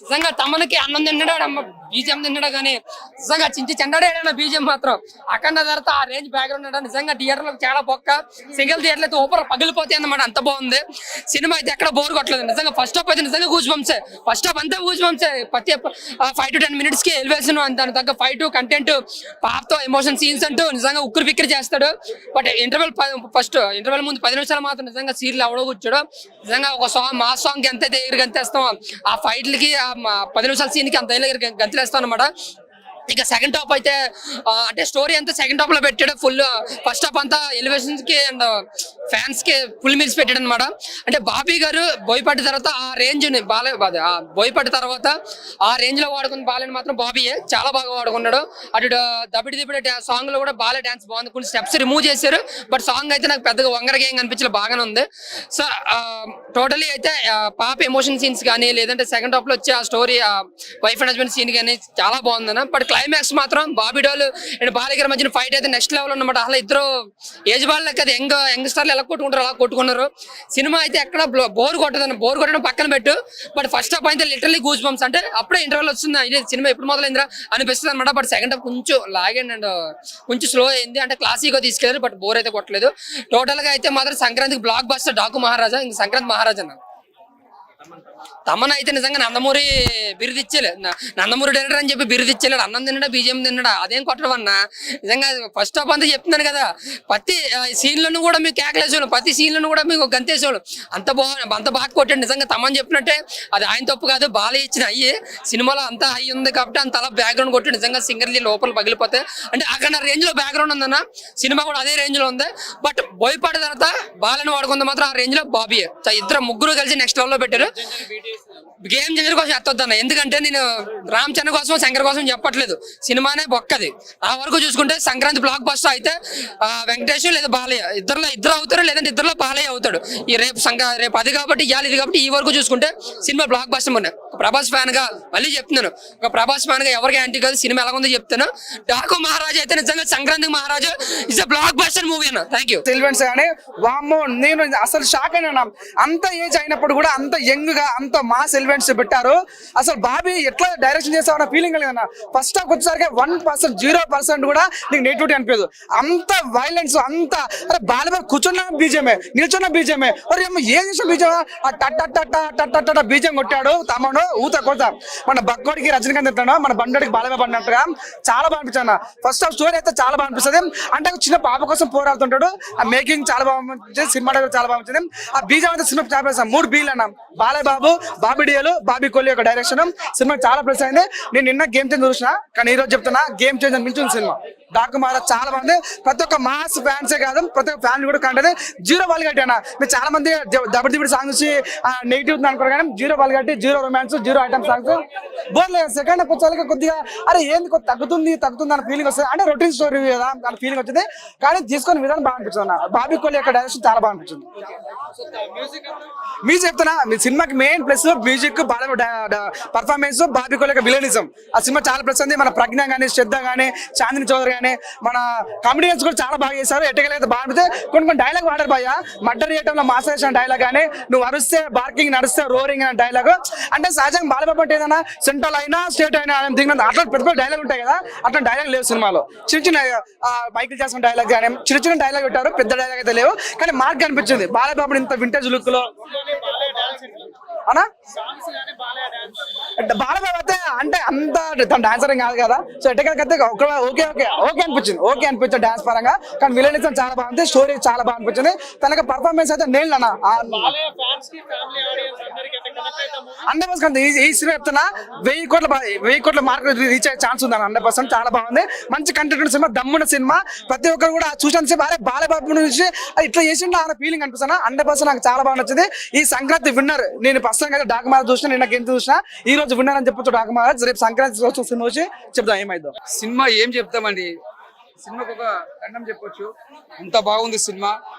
నిజంగా తమనికి అన్నం తిన్నాడు బీజం తిన్నాడు కానీ నిజంగా చించి చెండాడే బీజం మాత్రం అఖండ తర్వాత ఆ రేంజ్ బ్యాక్గ్రౌండ్ నిజంగా థియేటర్ లో చాలా బొక్క సింగిల్ థియేటర్ అయితే ఊపర్ పగిలిపోతాయి అన్నమాట. అంత బాగుంది సినిమా అయితే ఎక్కడ బోర్ కొట్టలేదు. నిజంగా ఫస్ట్ హాఫ్ అయితే నిజంగా గూస్ బంప్సే. ఫస్ట్ హాఫ్ అంతా గూస్ బంప్సే. ప్రతి 5 to 10 minutes కి ఎలివేషన్ దాని తగ్గ ఫైట్ కంటెంట్ పాపతో ఎమోషన్ సీన్స్ అంటూ నిజంగా ఉక్కురు పిక్కరి చేస్తాడు. బట్ ఇంటర్వెల్ ముందు 10 నిమిషాలు మాత్రం నిజంగా సీరియల్ ఎవడో కూర్చోడు. నిజంగా ఒక సాంగ్ మా సాంగ్ కి ఎంత దగ్గర గంతేస్తాం ఆ ఫైట్లకి 10 నిమిషాల సీన్ కి అంత గంతులేస్తాం అనమాట. ఇక సెకండ్ హాఫ్ అయితే అంటే స్టోరీ అంతా సెకండ్ హాఫ్ లో పెట్టాడు. ఫుల్ ఫస్ట్ హాఫ్ అంతా ఎలివేషన్స్ కి అండ్ ఫ్యాన్స్ కి ఫుల్ మీల్స్ పెట్టాడు అనమాట. అంటే బాబీ గారు బోయపాటి తర్వాత ఆ రేంజ్ బోయపాటి తర్వాత ఆ రేంజ్ లో వాడుకున్న బాలని మాత్రం బాబీయే చాలా బాగా వాడుకున్నాడు. అటు దబిడి సాంగ్ లో కూడా బాలే డాన్స్ బాగుంది. కొన్ని స్టెప్స్ రిమూవ్ చేశారు బట్ సాంగ్ అయితే నాకు పెద్దగా వంగరగా ఏం కనిపించలేదు, బాగానే ఉంది. సో టోటలీ అయితే పాప ఎమోషన్ సీన్స్ కానీ లేదంటే సెకండ్ హాఫ్ లో వచ్చే ఆ story wife and husband scene కానీ చాలా బాగుందన్న. బట్ క్లైమాక్స్ మాత్రం బాబీ డోల్ అండ్ బాలిగర్ మధ్యన ఫైట్ అయితే నెక్స్ట్ లెవెల్ అన్నమాట. అసలు ఇద్దరు ఏజ్ బాల్ కదా యంగ్ స్టార్లు ఎలా కొట్టుకుంటారు అలా కొట్టుకున్నారు. సినిమా అయితే ఎక్కడ బోర్ కొట్టడం పక్కన పెట్టు. బట్ ఫస్ట్ హాఫ్ అయితే లిటరల్లీ గూస్ బంప్స్. అంటే అప్పుడే ఇంటర్వెల్ వస్తుంది ఇది సినిమా ఎప్పుడు మొదలైందిరా అనిపిస్తుంది అనమాట. బట్ సెకండ్ హాఫ్ కొంచెం లాగండి అండ్ కొంచెం స్లో అయింది. అంటే క్లాసిక్గా తీసుకెళ్ళారు బట్ బోర్ అయితే కొట్టలేదు. టోటల్ గా అయితే మాత్రం సంక్రాంతికి బ్లాక్ బస్టర్ డాకు మహారాజా. ఇంక సంక్రాంతి మహారాజా తమన్ అయితే నిజంగా నందమూరి బిరుదు ఇచ్చేలే. నందమూరి డైరెక్టర్ అని చెప్పి బిరుదు ఇచ్చేలేడు. అన్నం తిన్నాడా బీజం తిన్నాడా అదేం కొట్టడం అన్న. నిజంగా ఫస్ట్ హాఫ్ అంతా చెప్తున్నాను కదా, ప్రతి సీన్ లోను కూడా మీకు కేకలేసేవాళ్ళు, ప్రతి సీన్ లోను కూడా మీకు గంతేసేవాళ్ళు. అంత బాగా కొట్టాడు. నిజంగా తమన్ చెప్పినట్టే అది ఆయన తప్పు కాదు, బాలే ఇచ్చిన అయ్యి సినిమాలో అంత హై ఉంది కాబట్టి అంత అలా బ్యాక్గ్రౌండ్ కొట్టాడు. నిజంగా సింగర్లీ లోపల పగిలిపోతే అంటే అక్కడ రేంజ్ లో బ్యాక్గ్రౌండ్ ఉందన్న. సినిమా కూడా అదే రేంజ్ లో ఉంది. బట్ బోయపాటి తర్వాత బాలని వాడుకుంది మాత్రం ఆ రేంజ్ లో బాబీ. ఇద్దరు ముగ్గురు కలిసి నెక్స్ట్ లెవెల్ లో పెట్టారు. గేమ్ చేంజర్ కోసం ఎత్తొద్దన్న. ఎందుకంటే నేను రామ్ చరణ్ కోసం శంకర్ కోసం చెప్పట్లేదు, సినిమానే బొక్కది. ఆ వరకు చూసుకుంటే సంక్రాంతి బ్లాక్ బస్టర్ అయితే వెంకటేష్ లేదా బాలయ్య ఇద్దరు అవుతారు, లేదంటే ఇద్దరులో బాలయ్య అవుతాడు. ఈ రేపు అది కాబట్టి ఇవాళ ఇది కాబట్టి ఈ వరకు చూసుకుంటే సినిమా బ్లాక్ బస్టర్. మొన్న ప్రభాస్ ఫ్యాన్ గా మళ్ళీ చెప్తున్నాను, ఒక ప్రభాస్ ఫ్యాన్ గా ఎవరికి యాంటీ కాదు, సినిమా ఎలా ఉందో చెప్తాను. డాకు మహారాజా అయితే నిజంగా Sankranti Maharaja is blockbuster movie అన్న. Thank you. సెల్వెంట్స్ కానీ వామ్మో నేను అసలు షాక్ అయినా. అంత ఏజ్ అయినప్పుడు కూడా అంత యంగ్ గా అంత మాస్ ఎలిమెంట్స్ పెట్టారు. అసలు బాబీ ఎట్లా డైరెక్షన్ చేసావన్న ఫీలింగ్ కలిగిందన్న. ఫస్ట్ హాఫ్ వచ్చేసరికి 1% 0% కూడా నీకు నెగిటివిటీ అనిపించదు. అంత వైలెన్స్ అంత అరే బాలబాబు కూర్చున్న బీజమే, నిల్చున్న బీజమే, అరే ఏం చేసిన బీజమా టట్ట బీజం కొట్టాడు తమ్ముడు ఊత కొడత. మన బక్కోడికి రజనీకాంత్ ఎట్లా మన బండోడికి బాలబాబు అన్నట్టుగా చాలా బాగా అనిపించాను. ఫస్ట్ హాఫ్ స్టోరీ అయితే చాలా బాగా అనిపిస్తుంది. అంటే చిన్న పాప కోసం పోరాడుతుంటాడు. ఆ మేకింగ్ చాలా బాగా అనిపించింది. సినిమా చాలా బాగా అనిపించింది. ఆ బీజం అయితే సినిమా చాలా 3 బీలు అన్న. బాలబాబు, బాబీ డియోలు, బాబీ కోహ్లీ యొక్క డైరెక్షన్ సినిమా చాలా ప్లస్ అయింది. నేను నిన్న గేమ్ చేంజ్ చూసిన కానీ ఈ రోజు చెప్తున్నా గేమ్ చేంజ్ మించింది సినిమా. డాకు మహారాజ్ చాలా బాగుంది. ప్రతి ఒక్క మాస్ ఫ్యాన్సే కాదు ప్రతి ఒక్క ఫ్యాన్ కూడా కంటే 0 బాల్ కట్టాను. మీరు చాలా మంది దబడి సాంగ్ చూసి నెగిటివ్ అనుకోరు కానీ 0 బాల్ కట్టి 0 రొమాన్స్ 0 ఐటమ్ సాంగ్స్ బోర్ లేదు. సెకండ్ హాఫ్ వచ్చాక కొద్దిగా అరే ఏంది తగ్గుతుంది అన్న ఫీలింగ్ వస్తుంది. అంటే రొటీన్ స్టోరీ కదా అన్న ఫీలింగ్ వచ్చింది. కానీ తీసుకునే విధానం బాగా అనిపించింది. బాబీ కోహ్లీ యొక్క డైరెక్షన్ చాలా బాగా అనిపించింది. మీరు చెప్తున్నా మీ సినిమాకి main plus music, performance, Bobby Kohli యొక్క విలనిజం. ఆ సినిమా చాలా ప్లస్ ఉంది. మన ప్రజ్ఞ కానీ, శ్రద్ధ కానీ, చాందిని చౌదరి కానీ, మన కామెడియన్స్ కూడా చాలా బాగా చేశారు. ఎట్టగలైతే బాగా అనిపిస్తే కొన్ని డైలాగ్ వాడారు భయ్య. మర్డర్ చేయటంలో మాస్టర్ డైలాగ్ కానీ, నువ్వు అరుస్తే బార్కింగ్, నడిస్తే రోరింగ్ అనే డైలాగ్. అంటే సహజంగా బాలబాబు అంటే ఏదైనా సెంట్రల్ అయినా స్టేట్ అయినా దిగిన అట్లా పెద్ద డైలాగ్ ఉంటాయి కదా, అట్లా డైలాగ్ లేవు సినిమాలో. చిన్న మైకిల్ జాక్సన్ డైలాగ్ కానీ చిన్న డైలాగ్ పెట్టారు, పెద్ద డైలాగ్ అయితే లేవు. కానీ మార్క్ అనిపించింది బాలబాబు ఇంత వింటేజ్ లుక్ లో అనా. బాలబాబు అయితే అంటే అంత తన డాన్సర్ కాదు కదా. సో ఎట్టకైతే ఓకే అనిపించింది డాన్స్ పరంగా. కానీ విలనిజం చాలా బాగుంది, స్టోరీ చాలా బాగా అనిపించింది. తనకి పర్ఫార్మెన్స్ అయితే నేల్ అన్న 100%. ఈ సినిమా చెప్తున్నా 1000 కోట్ల మార్క్ రీచ్ అయ్యే ఛాన్స్ ఉంది అన్న. 100% చాలా బాగుంది. మంచి కంటెంట్ ఉన్న సినిమా, దమ్మున్న సినిమా. ప్రతి ఒక్కరు కూడా చూసాను సేపు అరే బాలబాబు నుంచి ఇట్లా చేసిండు అన్న ఫీలింగ్ అనిపిస్తున్నా. 100% నాకు చాలా బాగా నచ్చింది. ఈ సంక్రాంతి విన్నర్ నేను ప్రస్తుతం కదా డాకు మహారాజ్ చూసిన, నిన్న గేమ్ చూసిన, ఈ రోజు విన్నర్ అని చెప్పొచ్చు డాకు మహారాజ్. రేపు సంక్రాంతి రోజు సినిమా వచ్చి చెప్తాం ఏమైందో. సినిమా ఏం చెప్తామండి, సినిమాకు ఒక దండం చెప్పొచ్చు. అంత బాగుంది సినిమా.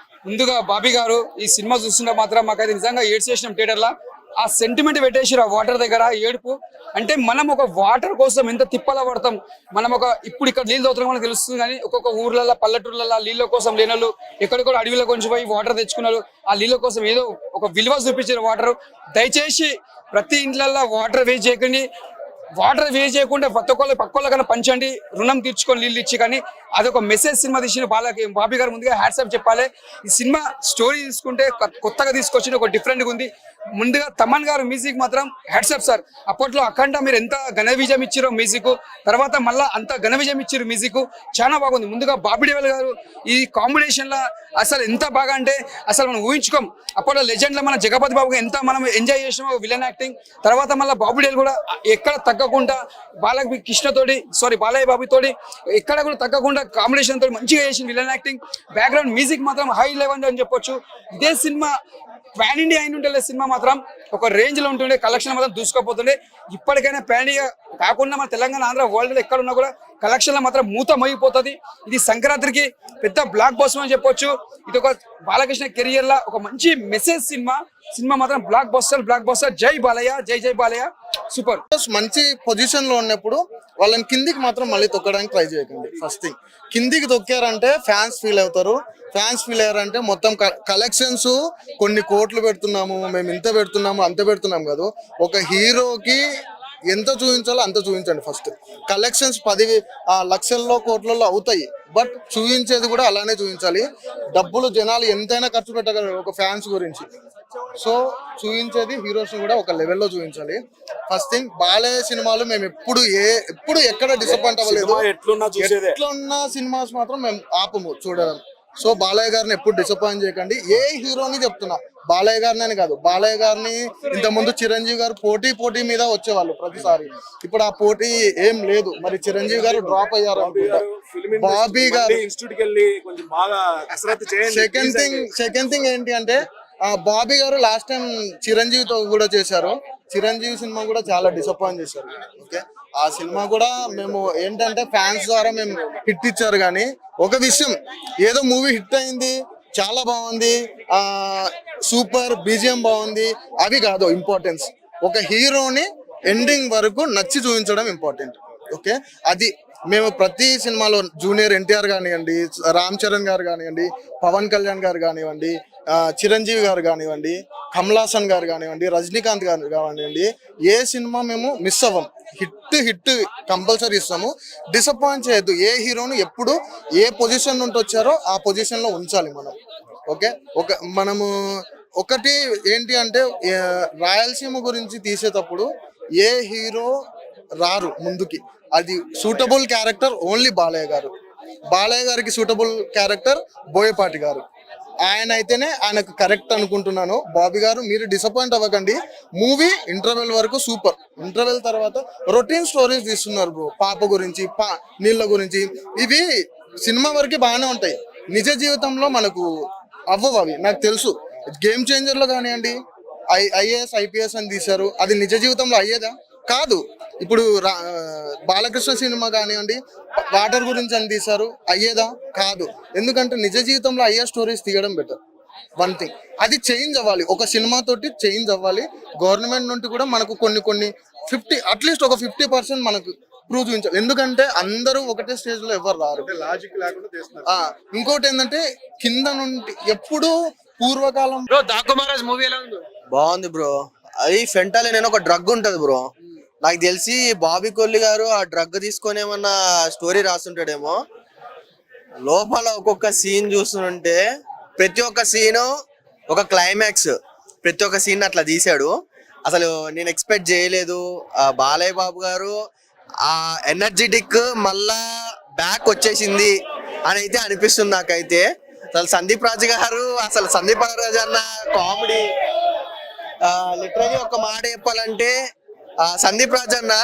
ముందుగా బాబీ గారు ఈ సినిమా చూస్తుంటే మాత్రం మాకైతే నిజంగా ఏడ్చేసినాం థియేటర్లో. ఆ సెంటిమెంట్ పెట్టేసారు ఆ వాటర్ దగ్గర ఏడుపు. అంటే మనం ఒక వాటర్ కోసం ఎంత తిప్పలా పడతాం. మనం ఇప్పుడు ఇక్కడ నీళ్ళు తోతడం మనకు తెలుస్తుంది కానీ ఒక్కొక్క ఊర్లలో పల్లెటూర్లలో నీళ్ళ కోసం లేనోళ్ళు ఎక్కడికో అడవిలో కొంచెం పోయి వాటర్ తెచ్చుకున్నారు. ఆ నీళ్ళ కోసం ఏదో ఒక విలువ చూపించారు వాటర్. దయచేసి ప్రతి ఇంట్లల్లో వాటర్ వేస్ట్ చేయకండి, వాటర్ వేస్ట్ చేయకుండా ప్రతి ఒక్కళ్ళు పక్కోళ్ళ కన్నా పంచండి, రుణం తీర్చుకొని నీళ్ళు ఇచ్చి. కానీ అదొక మెసేజ్ సినిమా తీసిన బాబీ గారు ముందుగా హ్యాట్సాప్ చెప్పాలి. ఈ సినిమా స్టోరీ తీసుకుంటే కొత్తగా తీసుకొచ్చిన ఒక డిఫరెంట్గా ఉంది. ముందుగా తమన్ గారు మ్యూజిక్ మాత్రం హ్యాట్సాప్ సార్. అప్పట్లో అఖండ మీరు ఎంత ఘన విజయం ఇచ్చారో మ్యూజిక్, తర్వాత మళ్ళీ అంత ఘన విజయం ఇచ్చారు మ్యూజిక్, చాలా బాగుంది. ముందుగా బాబీ దేవల్ గారు ఈ కాంబినేషన్ లా అసలు ఎంత బాగా అంటే అసలు మనం ఊహించుకోం. అప్పట్లో లెజెండ్ లో మన జగపతి బాబుగా ఎంత మనం ఎంజాయ్ చేసినామో విలన్ యాక్టింగ్. తర్వాత మళ్ళీ బాబీ దేవల్ కూడా ఎక్కడ తగ్గకుండా బాలయ్య బాబు తోటి ఎక్కడ కూడా తగ్గకుండా కాంబినేషన్ తోటి మంచిగా చేసిన విలన్ యాక్టింగ్. బ్యాక్గ్రౌండ్ మ్యూజిక్ మాత్రం హై లెవెల్ అని చెప్పొచ్చు. ఇదే సినిమా పాన్ ఇండియా అయిన ఉంటే సినిమా మాత్రం ఒక రేంజ్ లో ఉంటుండే, కలెక్షన్ మాత్రం దూసుకోపోతుండే. ఇప్పటికైనా పాన్ ఇండియా కాకుండా మన తెలంగాణ, ఆంధ్ర, వరల్డ్ లో ఎక్కడ ఉన్నా కూడా కలెక్షన్ లో మాత్రం మూత మోగిపోతుంది. ఇది సంక్రాంతికి పెద్ద బ్లాక్ బస్టర్ అని చెప్పొచ్చు. ఇది ఒక బాలకృష్ణ కెరియర్ లా ఒక మంచి మెసేజ్ సినిమా మాత్రం బ్లాక్ బస్టర్. జై బాలయ్య, జై బాలయ్య, సూపర్. మంచి పొజిషన్ లో ఉన్నప్పుడు వాళ్ళని కిందికి మాత్రం మళ్ళీ తొక్కడానికి ట్రై చేయకండి. ఫస్ట్ థింగ్, కిందికి తొక్కారంటే ఫ్యాన్స్ ఫీల్ అవుతారు. ఫ్యాన్స్ ఫీల్ అయ్యారంటే మొత్తం కలెక్షన్స్ కొన్ని కోట్లు పెడుతున్నాము, మేము ఇంత పెడుతున్నాము అంత పెడుతున్నాం కాదు. ఒక హీరోకి ఎంత చూపించాలో అంత చూపించండి. ఫస్ట్ కలెక్షన్స్ 10 లక్షల్లో కోట్లలో అవుతాయి, బట్ చూపించేది కూడా అలానే చూపించాలి. డబ్బులు జనాలు ఎంతైనా ఖర్చు పెట్టగలరు ఒక ఫ్యాన్స్ గురించి. సో చూపించేది హీరోస్ కూడా ఒక లెవెల్లో చూపించాలి. ఫస్ట్ థింగ్, బాలయ్య సినిమాలు మేము ఎప్పుడు ఎక్కడ డిసప్పాయింట్ అవ్వలేదు. ఎట్లున్న సినిమాస్ మాత్రం మేము ఆపము చూడడం. సో బాలయ్య గారిని ఎప్పుడు డిసప్పాయింట్ చేయకండి. ఏ హీరోని చెప్తున్నా, బాలయ్య గారిని అని కాదు, బాలయ్య గారిని ఇంతకుముందు చిరంజీవి గారు పోటీ మీద వచ్చేవాళ్ళు ప్రతిసారి. ఇప్పుడు ఆ పోటీ ఏం లేదు. మరి చిరంజీవి గారు డ్రాప్ అయ్యారు అనుకుంటా. బాబీ గారు సెకండ్ థింగ్ ఏంటి అంటే బాబీ గారు లాస్ట్ టైం చిరంజీవితో కూడా చేశారు. చిరంజీవి సినిమా కూడా చాలా డిసప్పాయింట్ చేశారు. ఓకే, ఆ సినిమా కూడా మేము ఏంటంటే ఫ్యాన్స్ ద్వారా మేము హిట్ ఇచ్చారు. కానీ ఒక విషయం, ఏదో మూవీ హిట్ అయింది, చాలా బాగుంది, సూపర్ బీజిఎం బాగుంది, అవి కాదు ఇంపార్టెన్స్. ఒక హీరోని ఎండింగ్ వరకు నచ్చి చూపించడం ఇంపార్టెంట్. ఓకే, అది మేము ప్రతి సినిమాలో జూనియర్ ఎన్టీఆర్ కానివ్వండి, రామ్ చరణ్ గారు కానివ్వండి, పవన్ కళ్యాణ్ గారు కానివ్వండి, చిరంజీవి గారు కానివ్వండి, కమలాసన్ గారు కానివ్వండి, రజనీకాంత్ గారు కానివ్వండి, ఏ సినిమా మేము మిస్ అవ్వం. హిట్ కంపల్సరీ ఇస్తాము. డిసప్పాయింట్ చేయొద్దు. ఏ హీరోని ఎప్పుడు ఏ పొజిషన్ నుండి వచ్చారో ఆ పొజిషన్ లో ఉంచాలి మనం. ఓకే, మనము ఒకటి ఏంటి అంటే రాయలసీమ గురించి తీసేటప్పుడు ఏ హీరో రారు ముందుకి. అది సూటబుల్ క్యారెక్టర్ ఓన్లీ బాలయ్య గారు. బాలయ్య గారికి సూటబుల్ క్యారెక్టర్ బోయపాటి గారు. ఆయన అయితేనే ఆయనకు కరెక్ట్ అనుకుంటున్నాను. బాబీ గారు మీరు డిసప్పాయింట్ అవ్వకండి. మూవీ ఇంటర్వెల్ వరకు సూపర్. ఇంటర్వెల్ తర్వాత రొటీన్ స్టోరీస్ తీస్తున్నారు బ్రో. పాప గురించి, నీళ్ళ గురించి, ఇవి సినిమా వరకు బాగానే ఉంటాయి. నిజ జీవితంలో మనకు అవ్వవు అవి, నాకు తెలుసు. గేమ్ చేంజర్ లో కానివ్వండి, ఐఏఎస్ ఐపీఎస్ అని తీశారు, అది నిజ జీవితంలో అయ్యేదా? కాదు. ఇప్పుడు బాలకృష్ణ సినిమా కానివ్వండి, వాటర్ గురించి అని తీశారు, అయ్యేదా? కాదు. ఎందుకంటే నిజ జీవితంలో అయ్యే స్టోరీస్ తీయడం బెటర్. వన్ థింగ్, అది చేంజ్ అవ్వాలి. ఒక సినిమా తోటి చేంజ్ అవ్వాలి. గవర్నమెంట్ నుండి కూడా మనకు కొన్ని అట్లీస్ట్ ఒక 50% మనకు ప్రూవ్ చూపించాలి. ఎందుకంటే అందరూ ఒకటే స్టేజ్ లో ఎవరు రారు. ఇంకోటి ఏంటంటే కింద నుండి ఎప్పుడు పూర్వకాలం. మూవీ ఎలా ఉంది? బాగుంది బ్రో. అది ఫెంటాలిన్ అని ఒక డ్రగ్ ఉంటది బ్రో. నాకు తెలిసి బాబీ కొల్లి గారు ఆ డ్రగ్ తీసుకొని ఏమన్నా స్టోరీ రాస్తుంటాడేమో. లోపల ఒక్కొక్క సీన్ చూస్తుంటే ప్రతి ఒక్క సీను ఒక క్లైమాక్స్. ప్రతి ఒక్క సీన్ అట్లా తీసాడు. అసలు నేను ఎక్స్పెక్ట్ చేయలేదు. బాలయ్య బాబు గారు ఆ ఎనర్జెటిక్ మళ్ళా బ్యాక్ వచ్చేసింది అని అయితే అనిపిస్తుంది నాకైతే. అసలు సందీప్ రాజు గారు అన్న కామెడీ, లిటరలీ ఒక మాట చెప్పాలంటే సందీప్ రాజు అన్న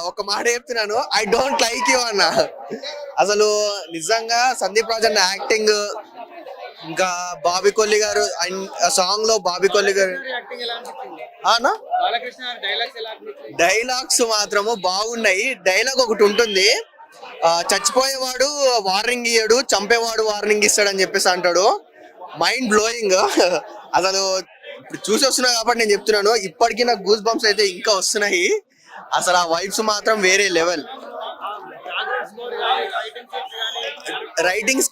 ఒక మాట చెప్తున్నాను, ఐ డోంట్ లైక్ యూ అన్న. అసలు నిజంగా సందీప్ రాజు అన్న యాక్టింగ్, ఇంకా బాబీ కొల్లి గారు సాంగ్ లో బాబీ కొల్లి గారు డైలాగ్స్ మాత్రము బాగున్నాయి. డైలాగ్ ఒకటి ఉంటుంది, చచ్చిపోయేవాడు వార్నింగ్ ఇయ్యాడు, చంపేవాడు వార్నింగ్ ఇస్తాడని చెప్పేసి అంటాడు. Mind blowing. అసలు ఇప్పుడు చూసి వస్తున్నా కాబట్టి నేను చెప్తున్నాను, ఇప్పటికీ నాకు గూస్ బంప్స్ అయితే ఇంకా వస్తున్నాయి. అసలు ఆ వైబ్స్ మాత్రం వేరే లెవెల్. రైటింగ్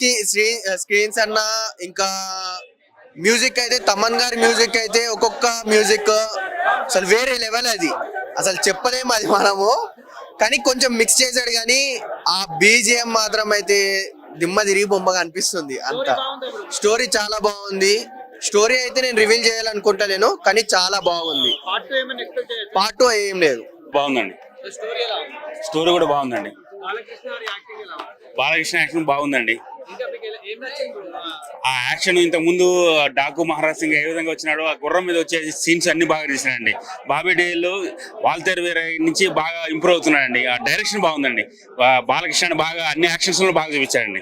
స్క్రీన్స్ అన్న, ఇంకా మ్యూజిక్ అయితే తమన్ గారి మ్యూజిక్ అయితే ఒక్కొక్క మ్యూజిక్ అసలు వేరే లెవెల్ అది, అసలు చెప్పలేము అది మనము. కానీ కొంచెం మిక్స్ చేశాడు, కానీ ఆ బీజిఎం మాత్రం అయితే దిమ్మ తిరిగి బొమ్మగా అనిపిస్తుంది. అంత స్టోరీ చాలా బాగుంది. స్టోరీ అయితే నేను రివీల్ చేయాలనుకుంటలేను, కానీ చాలా బాగుంది. పార్ట్ 2 ఏం లేదు. బాగుందండి, స్టోరీ కూడా బాగుందండి. బాలకృష్ణ యాక్షన్ బాగుందండి. ఆ యాక్షన్ ఇంత ముందు డాకు మహారాజ్ సింగ్ ఏ విధంగా వచ్చినాడో ఆ గుర్రం మీద వచ్చే సీన్స్ అన్ని బాగా తీసినాడండి. బాబీ డేలో వాల్తేరు వేరే నుంచి బాగా ఇంప్రూవ్ అవుతున్నాడండి. ఆ డైరెక్షన్ బాగుందండి. బాలకృష్ణ బాగా అన్ని యాక్షన్స్ లో బాగా చూపించాడండి.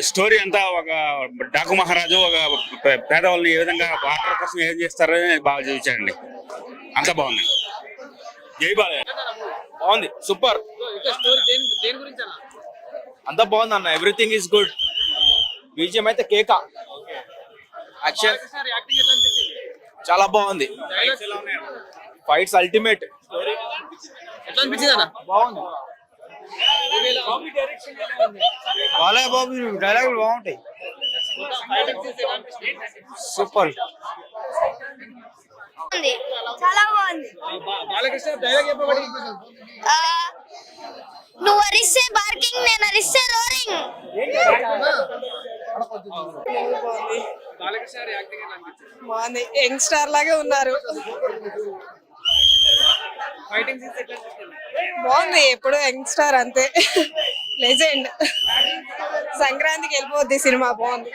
స్టోరీ అంతా ఒక డాకు మహారాజు ఒక పేదవాళ్ళని ఏ విధంగా వాటర్ కోసం ఏం చేస్తారో బాగా చూపించాడండి. అంతా బాగుందండి. జై బాలయ్య. బాగుంది, సూపర్, అంతా బాగుంది అన్న. Everything is good. బీజిఎం అయితే కేక. యాక్షన్ చాలా బాగుంది. Fights ultimate. బాగుంది. బాలయ్య బాబు డైలాగులు బాగుంటాయి. సూపర్. చాలా బాగుంది. నువ్వు అరిస్తే బార్కింగ్, నేను అరిస్తే రోరింగ్. బాగుంది, యంగ్ స్టార్ లాగే ఉన్నారు. బాగుంది, ఎప్పుడు యంగ్ స్టార్ అంతే. లెజెండ్. సంక్రాంతికి వెళ్ళిపోద్ది సినిమా. బాగుంది.